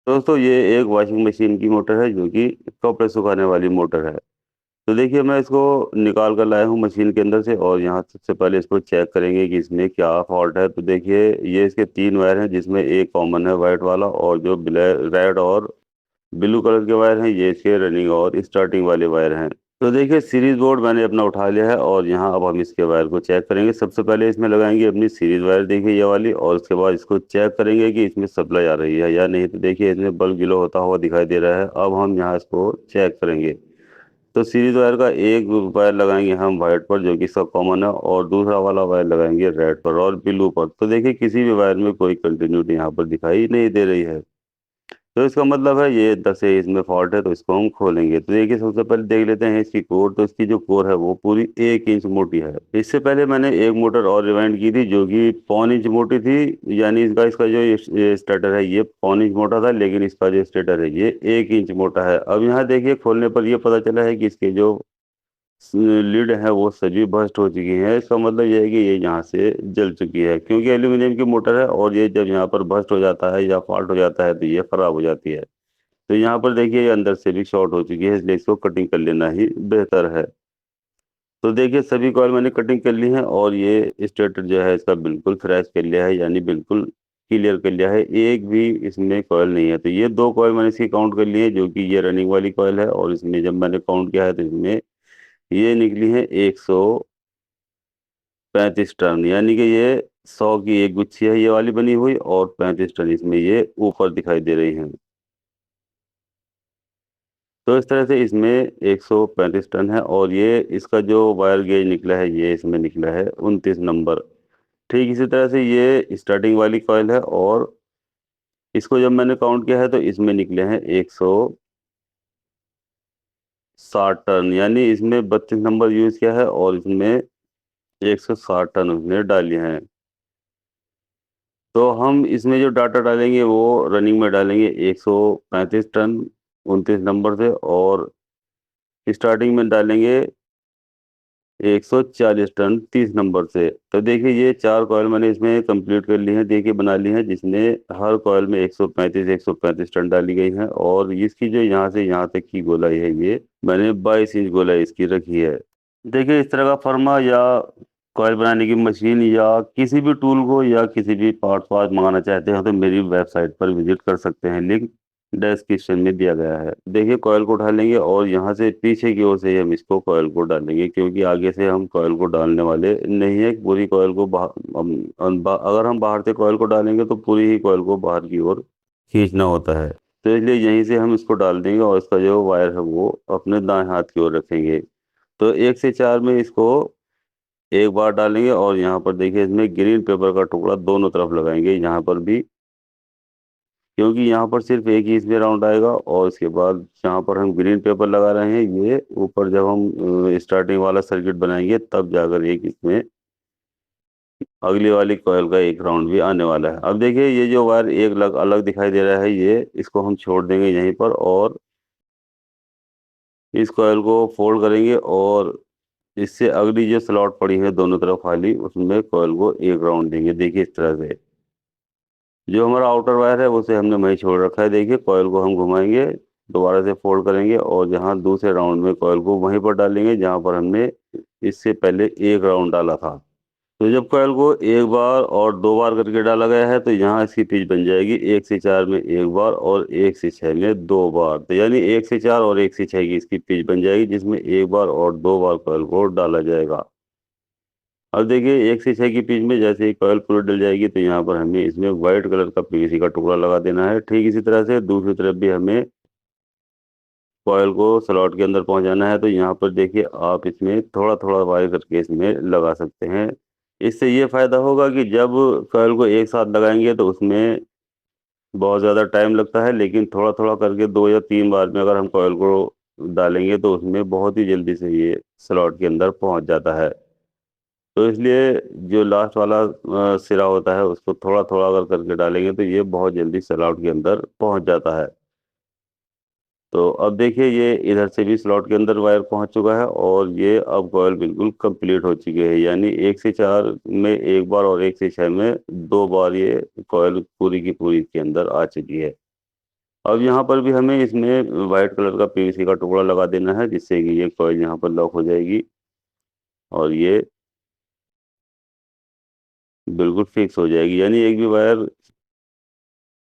दोस्तों ये एक वॉशिंग मशीन की मोटर है जो कि कपड़े सुखाने वाली मोटर है। तो देखिए मैं इसको निकाल कर लाया हूँ मशीन के अंदर से और यहाँ सबसे पहले इसको चेक करेंगे कि इसमें क्या फॉल्ट है। तो देखिए ये इसके 3 वायर हैं जिसमें एक कॉमन है वाइट वाला और जो ब्लैक रेड और ब्लू कलर के वायर हैं ये इसके रनिंग और स्टार्टिंग वाले वायर हैं। तो देखिए सीरीज बोर्ड मैंने अपना उठा लिया है और यहाँ अब हम इसके वायर को चेक करेंगे। सबसे पहले इसमें लगाएंगे अपनी सीरीज वायर, देखिए ये वाली, और उसके बाद इसको चेक करेंगे कि इसमें सप्लाई आ रही है या नहीं। तो देखिए इसमें बल्ब गिलो होता हुआ दिखाई दे रहा है। अब हम यहाँ इसको चेक करेंगे। तो सीरीज वायर का एक वायर लगाएंगे हम वाइट पर जो कि सब कॉमन है और दूसरा वाला वायर लगाएंगे रेड पर और ब्लू पर। तो देखिए किसी भी वायर में कोई कंटिन्यूटी यहाँ पर दिखाई नहीं दे रही है। तो इसका मतलब है ये 10 है, इसमें फॉल्ट है। तो इसको हम खोलेंगे। तो देखिए सबसे पहले देख लेते हैं इसकी कोर। तो इसकी जो कोर है वो पूरी 1 इंच मोटी है। इससे पहले मैंने एक मोटर और रिवाइंड की थी जो कि 1.25 इंच मोटी थी, यानी इसका इसका जो ये स्टार्टर है ये 1.25 इंच मोटा था, लेकिन इसका जो स्टार्टर है ये 1 इंच मोटा है। अब यहाँ देखिए खोलने पर ये पता चला है कि इसके जो लीड है वो सभी बस्ट हो चुकी है। इसका मतलब ये है कि ये यहाँ से जल चुकी है, क्योंकि एल्यूमिनियम की मोटर है और ये जब यहाँ पर बस्ट हो जाता है या फॉल्ट हो जाता है तो ये खराब हो जाती है। तो यहाँ पर देखिए ये अंदर से भी शॉर्ट हो चुकी है, इसलिए इसको कटिंग कर लेना ही बेहतर है। तो देखिए सभी कॉइल मैंने कटिंग कर ली है और ये स्टेटर जो है इसका बिल्कुल फ्रेश कर लिया है, यानी बिल्कुल क्लियर कर लिया है। एक भी इसमें कॉइल नहीं है। तो ये 2 कॉइल मैंने इसकी काउंट कर ली है जो कि ये रनिंग वाली कॉइल है और इसमें जब मैंने काउंट किया है तो इसमें ये निकली है 135 टन, यानी कि ये 100 की एक गुच्छी है ये वाली बनी हुई और 35 टन इसमें ये ऊपर दिखाई दे रही है। तो इस तरह से इसमें 135 टन है और ये इसका जो वायर गेज निकला है ये इसमें निकला है 29 नंबर। ठीक इसी तरह से ये स्टार्टिंग वाली कॉइल है और इसको जब मैंने काउंट किया है तो इसमें निकले हैं 160 टन, यानी इसमें 32 नंबर यूज किया है और इसमें 160 टन उसने डाली हैं। तो हम इसमें जो डाटा डालेंगे वो रनिंग में डालेंगे 135 टन 29 नंबर से, और स्टार्टिंग में डालेंगे 140 टन 30 नंबर से। तो देखिए ये 4 कॉइल मैंने इसमें कंप्लीट कर ली हैं, देखिए बना ली हैं, जिसमें हर कॉइल में 135 टन डाली गई हैं और इसकी जो यहाँ से यहाँ तक की गोलाई है ये मैंने 22 इंच गोलाई इसकी रखी है। देखिए इस तरह का फर्मा या कॉइल बनाने की मशीन या किसी भी टूल को या किसी भी पार्ट पार्ट मंगाना चाहते हैं तो मेरी वेबसाइट पर विजिट कर सकते हैं, लिंक डिस्क्रिप्शन में दिया गया है। देखिए कॉइल को उठा लेंगे और यहाँ से पीछे की ओर से ही हम इसको कॉइल को डालेंगे, क्योंकि आगे से हम कॉइल को डालने वाले नहीं है। पूरी कॉइल को अगर हम बाहर से कॉइल को डालेंगे तो पूरी ही कॉइल को बाहर की ओर खींचना होता है। तो इसलिए यहीं से हम इसको डाल देंगे और इसका जो वायर है वो अपने दाएं हाथ की ओर रखेंगे। तो 1 से 4 में इसको एक बार डालेंगे और यहाँ पर देखिए इसमें ग्रीन पेपर का टुकड़ा दोनों तरफ लगाएंगे यहाँ पर भी, क्योंकि यहाँ पर सिर्फ एक ही इसमें राउंड आएगा। और इसके बाद जहाँ पर हम ग्रीन पेपर लगा रहे हैं ये ऊपर जब हम स्टार्टिंग वाला सर्किट बनाएंगे तब जाकर एक इसमें अगली वाली कॉइल का एक राउंड भी आने वाला है। अब देखिए ये जो वायर एक अलग अलग दिखाई दे रहा है ये इसको हम छोड़ देंगे यहीं पर और इस कॉइल को फोल्ड करेंगे और इससे अगली जो स्लॉट पड़ी है दोनों तरफ खाली उसमें कॉइल को एक राउंड देंगे। देखिए इस तरह से जो हमारा आउटर वायर है उसे हमने वहीं छोड़ रखा है। देखिए कॉइल को हम घुमाएंगे, दोबारा से फोल्ड करेंगे और जहां दूसरे राउंड में कॉइल को वहीं पर डालेंगे जहां पर हमने इससे पहले एक राउंड डाला था। तो जब कॉइल को एक बार और 2 बार करके डाला गया है तो यहाँ इसकी पिच बन जाएगी 1 से 4 में एक बार और 1 से 6 में 2 बार। तो यानी 1 से 4 और 1 से 6 की इसकी पिच बन जाएगी, जिसमें एक बार और 2 बार कॉइल को डाला जाएगा। अब देखिए 1 से 6 की पिच में जैसे ही कॉइल पूरी डल जाएगी तो यहाँ पर हमें इसमें व्हाइट कलर का पीवीसी का टुकड़ा लगा देना है। ठीक इसी तरह से दूसरी तरफ भी हमें कॉइल को स्लॉट के अंदर पहुंचाना है। तो यहाँ पर देखिए आप इसमें थोड़ा थोड़ा वायर करके इसमें लगा सकते हैं। इससे ये फायदा होगा कि जब कॉइल को एक साथ लगाएंगे तो उसमें बहुत ज़्यादा टाइम लगता है, लेकिन थोड़ा थोड़ा करके 2 या 3 बार में अगर हम कॉइल को डालेंगे तो उसमें बहुत ही जल्दी से ये स्लॉट के अंदर पहुंच जाता है। तो इसलिए जो लास्ट वाला सिरा होता है उसको थोड़ा थोड़ा अगर करके डालेंगे तो ये बहुत जल्दी स्लॉट के अंदर पहुंच जाता है। तो अब देखिए ये इधर से भी स्लॉट के अंदर वायर पहुंच चुका है और ये अब कॉइल बिल्कुल कंप्लीट हो चुकी है, यानी 1 से 4 में एक बार और 1 से 6 में 2 बार ये कॉइल पूरी की पूरी इसके अंदर आ चुकी है। अब यहाँ पर भी हमें इसमें वाइट कलर का पीवीसी का टुकड़ा लगा देना है, जिससे कि ये कॉइल यहाँ पर लॉक हो जाएगी और ये बिल्कुल फिक्स हो जाएगी, यानी एक भी वायर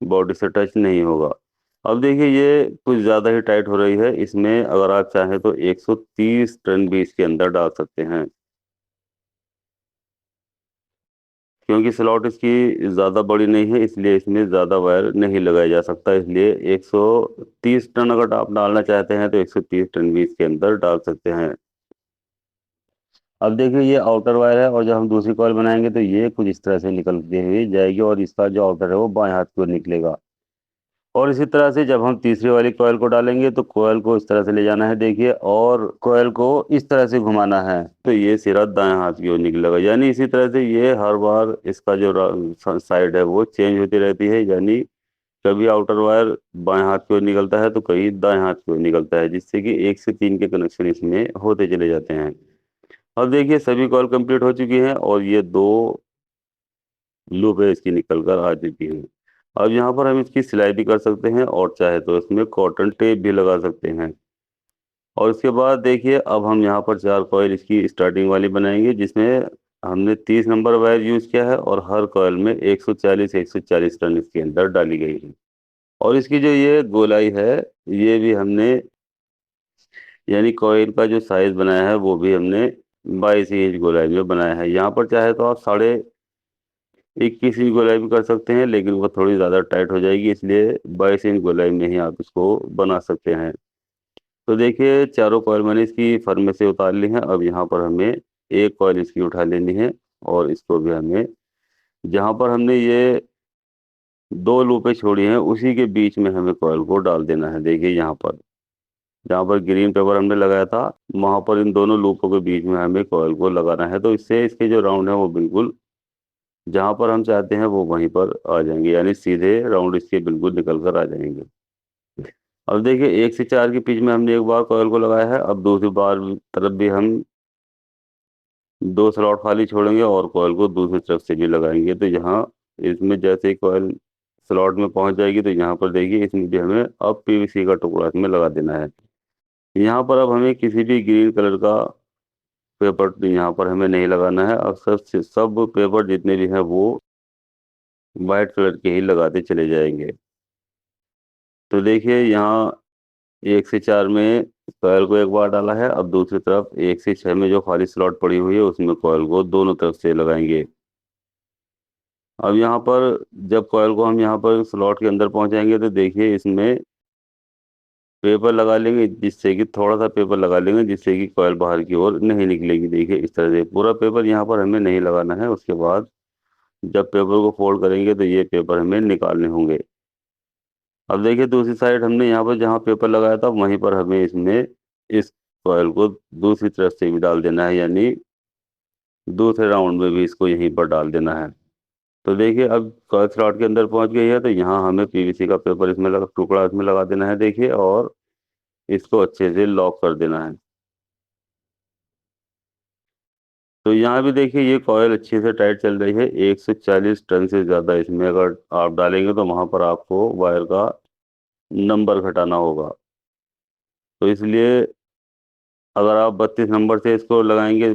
बॉडी से टच नहीं होगा। अब देखिए ये कुछ ज़्यादा ही टाइट हो रही है, इसमें अगर आप चाहें तो 130 टन भी इसके अंदर डाल सकते हैं, क्योंकि स्लॉट इसकी ज़्यादा बड़ी नहीं है, इसलिए इसमें ज़्यादा वायर नहीं लगाया जा सकता। इसलिए 130 टन अगर आप डालना चाहते हैं तो 130 टन भी इसके अंदर डाल सकते हैं। अब देखिए ये आउटर वायर है, और जब हम दूसरी कॉइल बनाएंगे तो ये कुछ इस तरह से निकलती हुई जाएगी, और इसका जो आउटर है वो बाएं हाथ की ओर निकलेगा। और इसी तरह से जब हम तीसरी वाली कॉइल को डालेंगे तो कॉइल को इस तरह से ले जाना है, देखिए, और कॉइल को इस तरह से घुमाना है, तो ये सिरा दाएं हाथ की ओर निकलेगा। यानी इसी तरह से ये हर बार इसका जो साइड है वो चेंज होती रहती है, यानी कभी आउटर वायर बाएं हाथ की ओर निकलता है तो कभी दाएं हाथ की ओर निकलता है, जिससे कि 1 से 3 के कनेक्शन इसमें होते चले जाते हैं। अब देखिए सभी कॉल कंप्लीट हो चुकी हैं, और ये दो लूप है इसकी निकल कर आ चुकी है। अब यहाँ पर हम इसकी सिलाई भी कर सकते हैं, और चाहे तो इसमें कॉटन टेप भी लगा सकते हैं। और इसके बाद देखिए अब हम यहाँ पर 4 कॉइल इसकी स्टार्टिंग वाली बनाएंगे, जिसमें हमने 30 नंबर वायर यूज किया है, और हर कॉइल में 140 टन इसके अंदर डाली गई है। और इसकी जो ये गोलाई है, ये भी हमने, यानी कॉइल का जो साइज बनाया है वो भी हमने 22 इंच गोलाई में बनाया है। यहाँ पर चाहे तो आप 21 इंच गोलाई भी कर सकते हैं, लेकिन वो थोड़ी ज़्यादा टाइट हो जाएगी, इसलिए 22 इंच गोलाई में ही आप इसको बना सकते हैं। तो देखिए चारों कॉइल मैंने इसकी फर्म में से उतार ली हैं। अब यहाँ पर हमें एक कॉइल इसकी उठा लेनी है, और इसको भी हमें, जहाँ पर हमने ये दो लूपें छोड़ी हैं उसी के बीच में हमें कॉइल को डाल देना है। देखिए यहाँ पर जहाँ पर ग्रीन पेपर हमने लगाया था, वहाँ पर इन दोनों लूपों के बीच में हमें कॉइल को लगाना है, तो इससे इसके जो राउंड है वो बिल्कुल जहाँ पर हम चाहते हैं वो वहीं पर आ जाएंगे, यानी सीधे राउंड इसके बिल्कुल निकल कर आ जाएंगे। अब देखिए 1 से 4 के बीच में हमने एक बार कॉइल को लगाया है, अब दूसरी बार तरफ भी हम दो स्लॉट खाली छोड़ेंगे और कॉइल को दूसरी तरफ से भी लगाएंगे। तो यहाँ इसमें जैसे ही कॉइल स्लॉट में पहुंच जाएगी तो यहाँ पर देखिए इसमें भी हमें अब पीवीसी का टुकड़ा इसमें लगा देना है। यहाँ पर अब हमें किसी भी ग्रीन कलर का पेपर तो यहाँ पर हमें नहीं लगाना है। अब सब पेपर जितने भी हैं वो वाइट कलर के ही लगाते चले जाएंगे। तो देखिए यहाँ 1 से 4 में कॉइल को एक बार डाला है, अब दूसरी तरफ 1 से 6 में जो खाली स्लॉट पड़ी हुई है उसमें कॉइल को दोनों तरफ से लगाएंगे। अब यहाँ पर जब कॉइल को हम यहाँ पर स्लॉट के अंदर पहुँचाएंगे तो देखिए इसमें पेपर लगा लेंगे, जिससे कि थोड़ा सा पेपर लगा लेंगे, जिससे कि कॉइल बाहर की ओर नहीं निकलेगी। देखिए इस तरह से पूरा पेपर यहाँ पर हमें नहीं लगाना है। उसके बाद जब पेपर को फोल्ड करेंगे तो ये पेपर हमें निकालने होंगे। अब देखिए दूसरी साइड हमने यहाँ पर जहाँ पेपर लगाया था वहीं पर हमें इसमें इस कॉइल को दूसरी तरफ से भी डाल देना है, यानी दूसरे राउंड में भी इसको यहीं पर डाल देना है। तो देखिए अब कॉइल स्लॉट के अंदर पहुंच गई है, तो यहाँ हमें पीवीसी का पेपर इसमें लगा, टुकड़ा इसमें लगा देना है, देखिए, और इसको अच्छे से लॉक कर देना है। तो यहाँ भी देखिए ये कॉइल अच्छे से टाइट चल रही है। 140 टन से ज़्यादा इसमें अगर आप डालेंगे तो वहाँ पर आपको वायर का नंबर घटाना होगा। तो इसलिए अगर आप 32 नंबर से इसको लगाएंगे,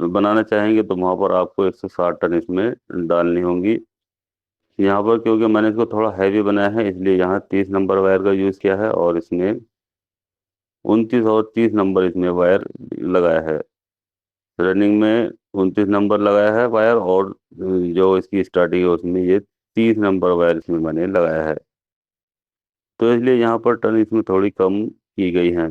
बनाना चाहेंगे, तो वहाँ पर आपको 160 टन इसमें डालनी होंगी। यहाँ पर क्योंकि मैंने इसको थोड़ा हैवी बनाया है, इसलिए यहाँ 30 नंबर वायर का यूज़ किया है, और इसमें 29 और 30 नंबर इसमें वायर लगाया है। रनिंग में 29 नंबर लगाया है वायर, और जो इसकी स्टार्टिंग है उसमें ये 30 नंबर वायर इसमें मैंने लगाया है। तो इसलिए यहाँ पर टर्न इसमें थोड़ी कम की गई है।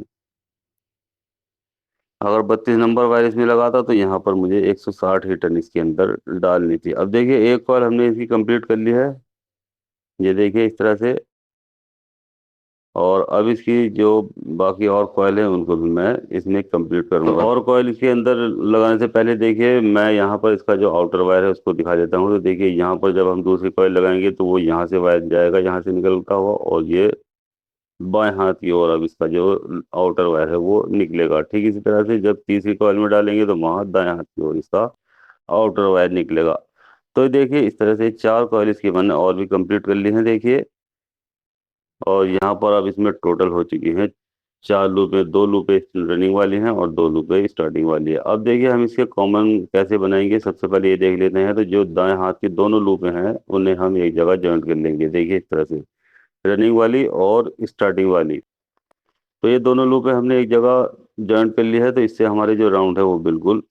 अगर 32 नंबर वायर इसमें लगाता तो यहाँ पर मुझे 160 ही टन इसके अंदर डालनी थी। अब देखिए एक कॉल हमने इसकी कंप्लीट कर ली है, ये देखिए इस तरह से। और अब इसकी जो बाकी और कॉयल है उनको भी मैं इसमें कंप्लीट करूंगा। और कॉयल इसके अंदर लगाने से पहले देखिए मैं यहाँ पर इसका जो आउटर वायर है उसको दिखा देता हूँ। तो देखिए यहाँ पर जब हम दूसरी कॉयल लगाएंगे तो वो यहाँ से वायर जाएगा, यहाँ से निकलता हुआ, और ये बाएं हाथ की ओर अब इसका जो आउटर वायर है वो निकलेगा। ठीक इसी तरह से जब तीसरी कॉयल में डालेंगे तो वहाँ दाएं हाथ की ओर इसका आउटर वायर निकलेगा। तो देखिए इस तरह से 4 कॉयल इसकी मैंने और भी कंप्लीट कर ली है। देखिए और यहाँ पर अब इसमें टोटल हो चुकी हैं 4 लूपें, 2 लूपें रनिंग वाली हैं और 2 लूपें स्टार्टिंग वाली है। अब देखिए हम इसके कॉमन कैसे बनाएंगे, सबसे पहले ये देख लेते हैं। तो जो दाएं हाथ की दोनों लूपें हैं उन्हें हम एक जगह ज्वाइंट कर लेंगे, देखिए इस तरह से, रनिंग वाली और स्टार्टिंग वाली। तो ये दोनों लूपें हमने एक जगह ज्वाइंट कर ली है, तो इससे हमारे जो राउंड है वो बिल्कुल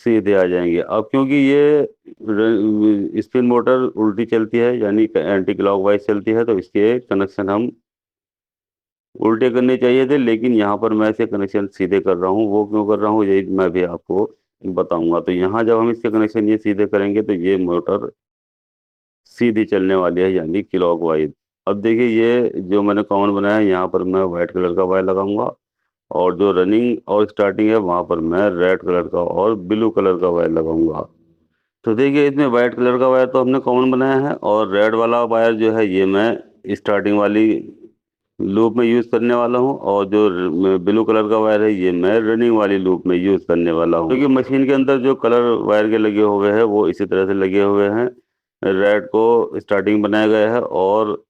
सीधे आ जाएंगे। अब क्योंकि ये स्पिन मोटर उल्टी चलती है यानी एंटी क्लॉकवाइज चलती है, तो इसके कनेक्शन हम उल्टे करने चाहिए थे, लेकिन यहाँ पर मैं इसे कनेक्शन सीधे कर रहा हूँ। वो क्यों कर रहा हूँ यही मैं भी आपको बताऊंगा। तो यहाँ जब हम इसके कनेक्शन ये सीधे करेंगे तो ये मोटर सीधी चलने वाली है यानी क्लॉकवाइज। अब देखिए ये जो मैंने कॉमन बनाया है, यहाँ पर मैं व्हाइट कलर का वायर लगाऊंगा, और जो रनिंग और स्टार्टिंग है वहां पर मैं रेड कलर का और ब्लू कलर का वायर लगाऊंगा। तो देखिए इसमें व्हाइट कलर का वायर तो हमने कॉमन बनाया है, और रेड वाला वायर जो है ये मैं स्टार्टिंग वाली लूप में यूज करने वाला हूँ, और जो ब्लू कलर का वायर है ये मैं रनिंग वाली लूप में यूज करने वाला हूँ। क्योंकि मशीन के अंदर जो कलर वायर के लगे हुए हैं वो इसी तरह से लगे हुए हैं। रेड को स्टार्टिंग बनाया गया है और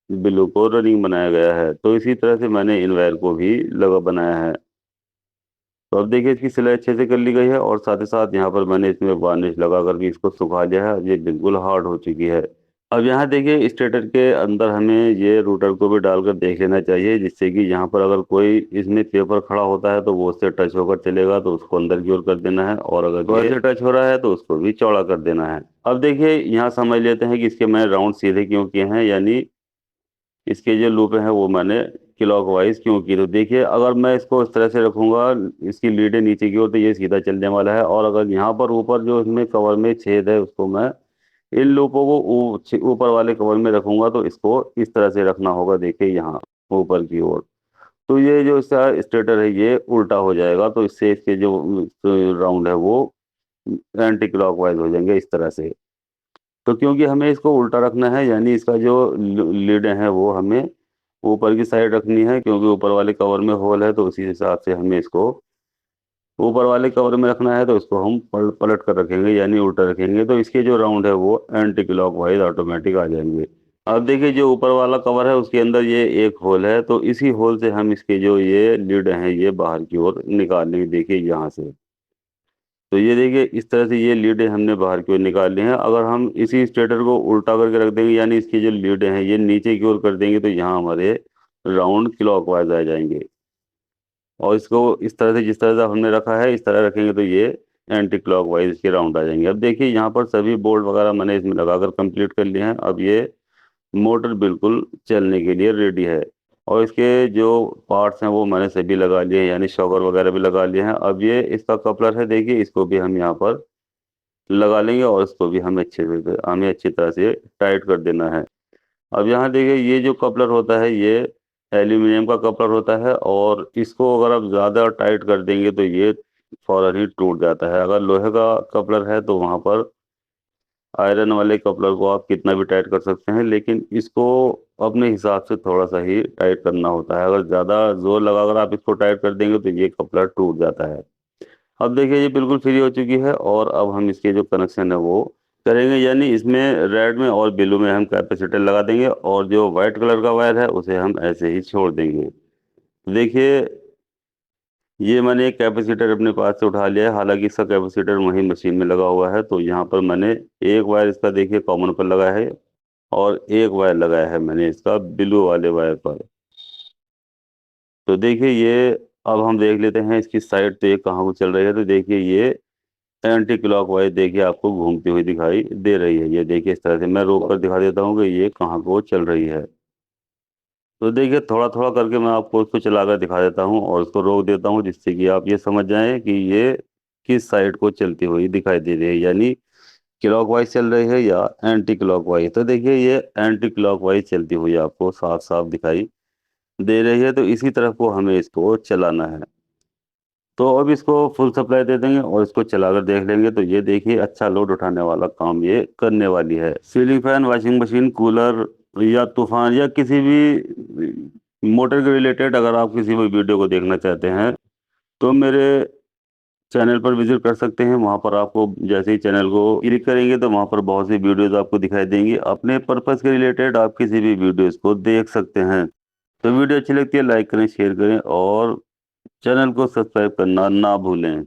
ब्लू को रनिंग बनाया गया है, तो इसी तरह से मैंने इन वायर को भी लगा बनाया है। तो अब देखिए इसकी सिलाई अच्छे से कर ली गई है, और साथ ही साथ यहाँ पर मैंने इसमें वार्निश लगा करके इसको सुखा लिया है। ये बिल्कुल हार्ड हो चुकी है। अब यहाँ देखिए स्टेटर के अंदर हमें ये रूटर को भी डालकर देख लेना चाहिए, जिससे कि यहाँ पर अगर कोई इसमें पेपर खड़ा होता है तो वो उससे टच होकर चलेगा, तो उसको अंदर की ओर कर देना है, और अगर ये से टच हो रहा है तो उसको भी चौड़ा कर देना है। अब देखिए यहाँ समझ लेते हैं कि इसके मैंने राउंड सीधे क्यों किए हैं, यानी इसके जो लूप हैं वो मैंने क्लॉकवाइज क्यों की। तो देखिए अगर मैं इसको इस तरह से रखूंगा, इसकी लीडें नीचे की ओर, तो ये सीधा चलने वाला है। और अगर यहाँ पर ऊपर जो इसमें कवर में छेद है उसको मैं इन लूपों को ऊपर वाले कवर में रखूंगा, तो इसको इस तरह से रखना होगा, देखिए यहाँ ऊपर की ओर। तो ये जो इसका स्टेटर है ये उल्टा हो जाएगा, तो इससे इसके जो राउंड है वो एंटी क्लॉकवाइज हो जाएंगे इस तरह से। तो क्योंकि हमें इसको उल्टा रखना है, यानी इसका जो लीड है वो हमें ऊपर की साइड रखनी है, क्योंकि ऊपर वाले कवर में होल है, तो उसी हिसाब से हमें इसको ऊपर वाले कवर में रखना है। तो इसको हम पलट कर रखेंगे यानी उल्टा रखेंगे, तो इसके जो राउंड है वो एंटी क्लॉकवाइज ऑटोमेटिक आ जाएंगे। अब देखिए जो ऊपर वाला कवर है उसके अंदर ये एक होल है, तो इसी होल से हम इसके जो ये लीड हैं ये बाहर की ओर निकाल लेंगे, देखिए यहाँ से। तो ये देखिए इस तरह से ये लीडें हमने बाहर की ओर निकाल ली हैं। अगर हम इसी स्टेटर को उल्टा करके रख देंगे, यानी इसकी जो लीडें हैं ये नीचे की ओर कर देंगे, तो यहाँ हमारे राउंड क्लॉकवाइज आ जाएंगे। और इसको इस तरह से, जिस तरह से हमने रखा है इस तरह रखेंगे, तो ये एंटी क्लॉकवाइज इसके राउंड आ जाएंगे। अब देखिए यहाँ पर सभी बोल्ट वगैरह मैंने इसमें लगाकर कंप्लीट कर लिए हैं। अब ये मोटर बिल्कुल चलने के लिए रेडी है, और इसके जो पार्ट्स हैं वो मैंने सभी लगा लिए हैं, यानी शॉकर वगैरह भी लगा लिए हैं। अब ये इसका कपलर है, देखिए इसको भी हम यहाँ पर लगा लेंगे, और इसको भी हमें अच्छी तरह से टाइट कर देना है। अब यहाँ देखिए ये जो कपलर होता है ये एल्यूमिनियम का कपलर होता है, और इसको अगर आप ज़्यादा टाइट कर देंगे तो ये फौरन ही टूट जाता है। अगर लोहे का कपलर है तो वहाँ पर आयरन वाले कपलर को आप कितना भी टाइट कर सकते हैं, लेकिन इसको अपने हिसाब से थोड़ा सा ही टाइट करना होता है। अगर ज़्यादा जोर लगाकर आप इसको टाइट कर देंगे तो ये कपलर टूट जाता है। अब देखिए ये बिल्कुल फ्री हो चुकी है, और अब हम इसके जो कनेक्शन है वो करेंगे, यानी इसमें रेड में और ब्लू में हम कैपेसिटर लगा देंगे, और जो व्हाइट कलर का वायर है उसे हम ऐसे ही छोड़ देंगे। देखिए ये मैंने एक कैपेसिटर अपने पास से उठा लिया है, हालांकि इसका कैपेसिटर वहीं मशीन में लगा हुआ है। तो यहाँ पर मैंने एक वायर इसका देखिए कॉमन पर लगाया है, और एक वायर लगाया है मैंने इसका ब्लू वाले वायर पर। तो देखिए ये अब हम देख लेते हैं इसकी साइड तो ये कहाँ को चल रही है। तो देखिए ये एंटी क्लॉकवाइज देखिए आपको घूमती हुई दिखाई दे रही है। ये देखिए इस तरह से मैं रोक कर दिखा देता हूँ कि ये कहाँ को चल रही है। तो देखिए थोड़ा थोड़ा करके मैं आपको उसको चलाकर दिखा देता हूँ और उसको रोक देता हूँ, जिससे कि आप ये समझ जाएं कि ये किस साइड को चलती हुई दिखाई दे रही है, यानी क्लॉकवाइज चल रही है या एंटी क्लॉकवाइज। तो देखिए ये एंटी क्लॉकवाइज चलती हुई आपको साफ साफ दिखाई दे रही है, तो इसी तरफ को हमें इसको चलाना है। तो अब इसको फुल सप्लाई दे देंगे और इसको चलाकर देख लेंगे, तो ये देखिए अच्छा लोड उठाने वाला काम ये करने वाली है। Ceiling fan, washing machine, cooler या तूफान या किसी भी मोटर के रिलेटेड अगर आप किसी भी वीडियो को देखना चाहते हैं तो मेरे चैनल पर विजिट कर सकते हैं। वहां पर आपको जैसे ही चैनल को क्लिक करेंगे तो वहां पर बहुत सी वीडियोस आपको दिखाई देंगी। अपने पर्पस के रिलेटेड आप किसी भी वीडियोस को देख सकते हैं। तो वीडियो अच्छी लगती है लाइक करें, शेयर करें और चैनल को सब्सक्राइब करना ना भूलें।